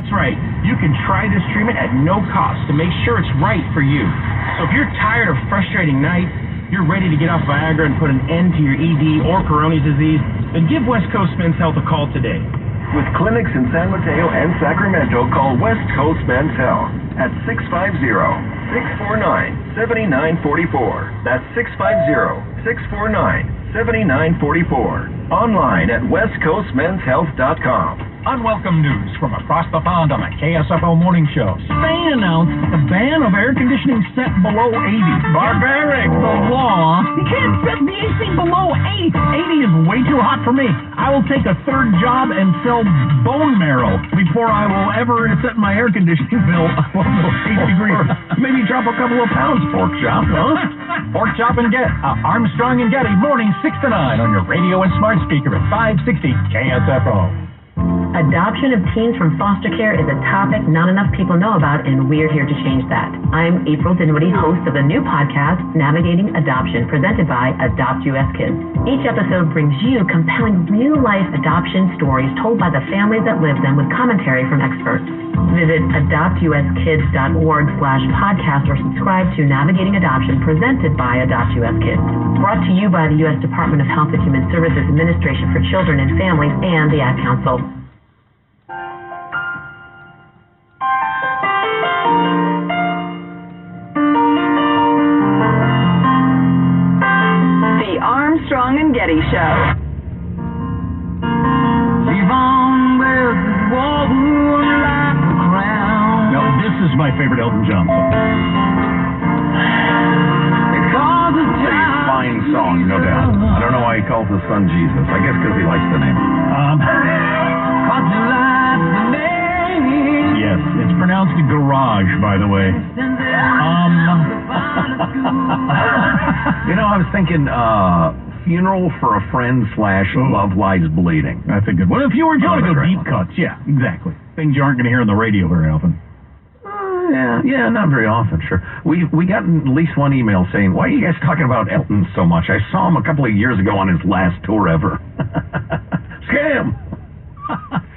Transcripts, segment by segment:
That's right. You can try this treatment at no cost to make sure it's right for you. So if you're tired of frustrating nights, you're ready to get off Viagra and put an end to your ED or Peyronie's disease, then give West Coast Men's Health a call today. With clinics in San Mateo and Sacramento, call West Coast Men's Health at 650-649-7944. That's 650-649-7944. Online at westcoastmenshealth.com. Unwelcome news from across the pond on the KSFO Morning Show. Spain announced the ban of air conditioning set below 80. Barbaric! The law. You can't set the AC below 80. 80 is way too hot for me. I will take a third job and sell bone marrow before I will ever set my air conditioning bill below 80 degrees. Maybe drop a couple of pounds, pork chop, huh? Pork chop and get Armstrong and Getty, morning 6 to 9 on your radio and smart speaker at 560 KSFO. Adoption of teens from foster care is a topic not enough people know about, and we're here to change that. I'm April Dinwiddie, host of the new podcast, Navigating Adoption, presented by Adopt US Kids. Each episode brings you compelling real-life adoption stories told by the families that live them with commentary from experts. Visit adoptuskids.org/podcast or subscribe to Navigating Adoption, presented by Adopt US Kids. Brought to you by the U.S. Department of Health and Human Services Administration for Children and Families and the Ad Council. Armstrong and Getty Show. No, this is my favorite Elton John song. A fine song, no doubt. I don't know why he calls his son Jesus. I guess because he likes the name. Yes, it's pronounced garage, by the way. You know, I was thinking funeral for a friend / love lies bleeding. That's a good one. If you were going to go deep cuts, yeah, exactly. Things you aren't going to hear on the radio very often. Yeah, not very often, sure. We got at least one email saying, why are you guys talking about Elton so much? I saw him a couple of years ago on his last tour ever. Scam!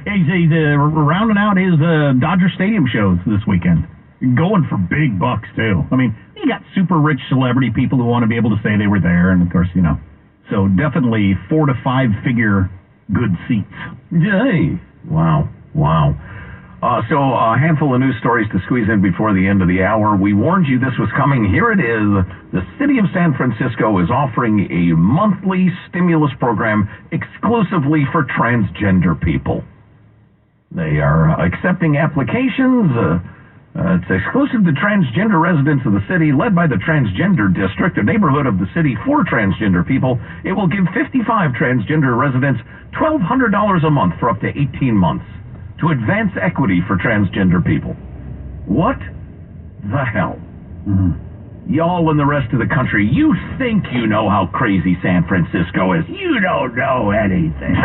He's rounding out his Dodger Stadium shows this weekend. Going for big bucks, too. I mean, you got super rich celebrity people who want to be able to say they were there, and of course, you know. So definitely 4 to 5 figure good seats. Yay! Wow. So a handful of news stories to squeeze in before the end of the hour. We warned you this was coming. Here it is. The city of San Francisco is offering a monthly stimulus program exclusively for transgender people. They are accepting applications. It's exclusive to transgender residents of the city, led by the Transgender District, a neighborhood of the city for transgender people. It will give 55 transgender residents $1,200 a month for up to 18 months to advance equity for transgender people. What the hell? Y'all and the rest of the country, you think you know how crazy San Francisco is. You don't know anything.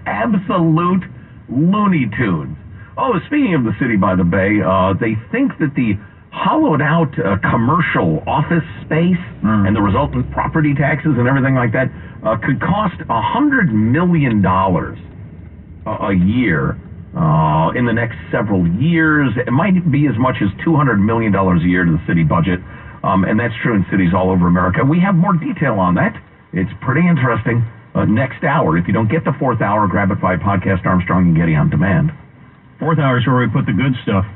Absolute Looney Tunes. Oh, speaking of the city by the bay, they think that the hollowed-out commercial office space and the resultant property taxes and everything like that could cost $100 million a year in the next several years. It might be as much as $200 million a year to the city budget, and that's true in cities all over America. We have more detail on that. It's pretty interesting. Next hour. If you don't get the 4th hour, grab it by podcast Armstrong and Getty on demand. 4th hour is where we put the good stuff.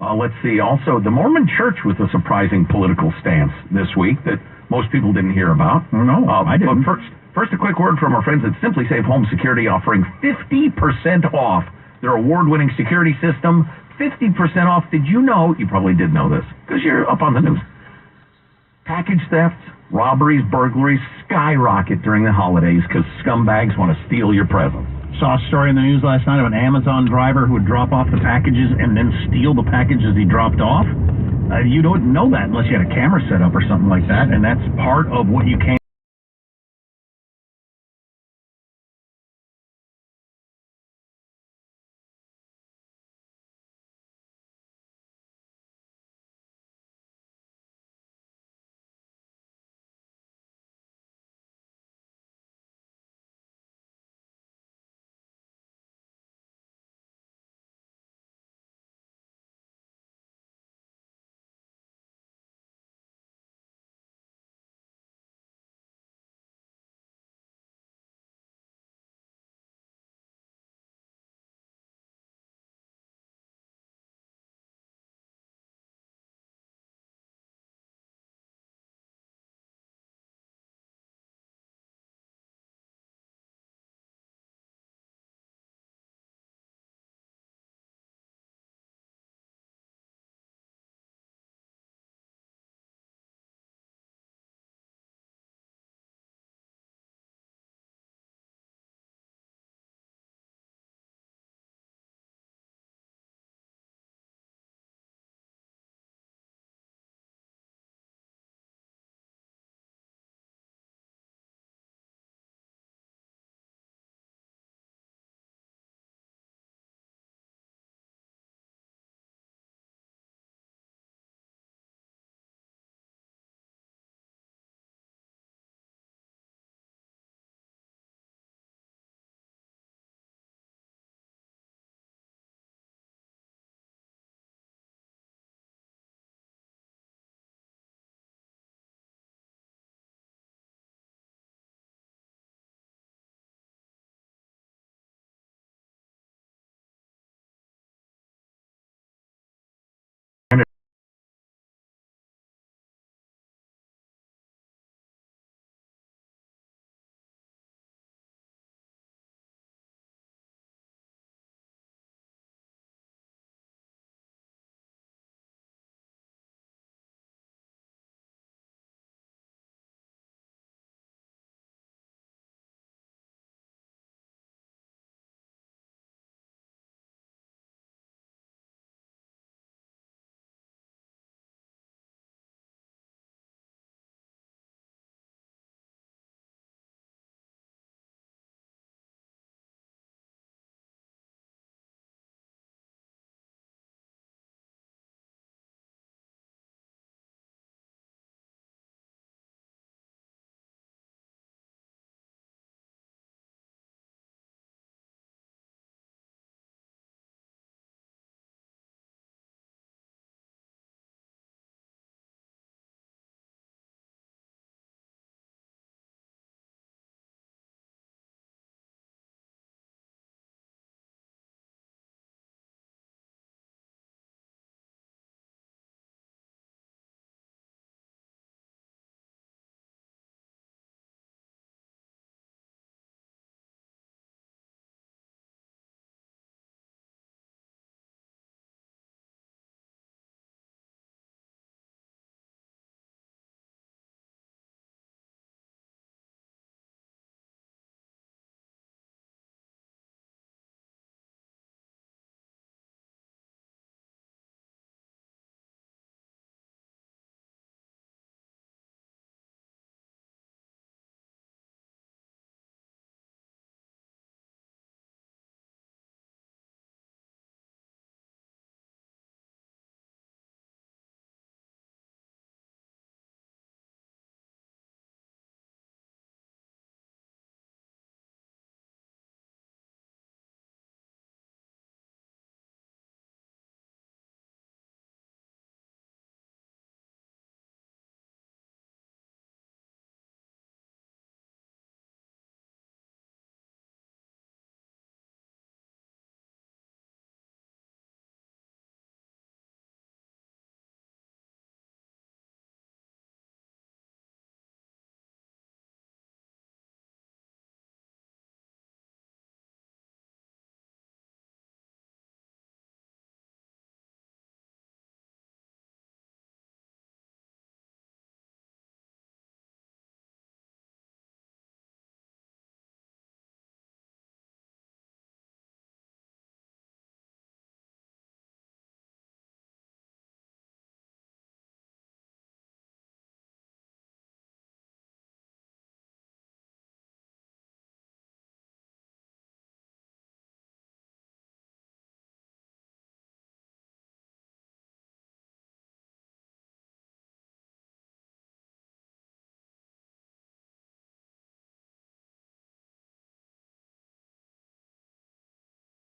Let's see. Also, the Mormon Church with a surprising political stance this week that most people didn't hear about. Oh, no, I didn't. But first, a quick word from our friends at Simply Safe Home Security, offering 50% off their award-winning security system. 50% off. Did you know? You probably did know this because you're up on the news. Package thefts, robberies, burglaries skyrocket during the holidays because scumbags want to steal your presents. Saw a story in the news last night of an Amazon driver who would drop off the packages and then steal the packages he dropped off. You don't know that unless you had a camera set up or something like that, and that's part of what you can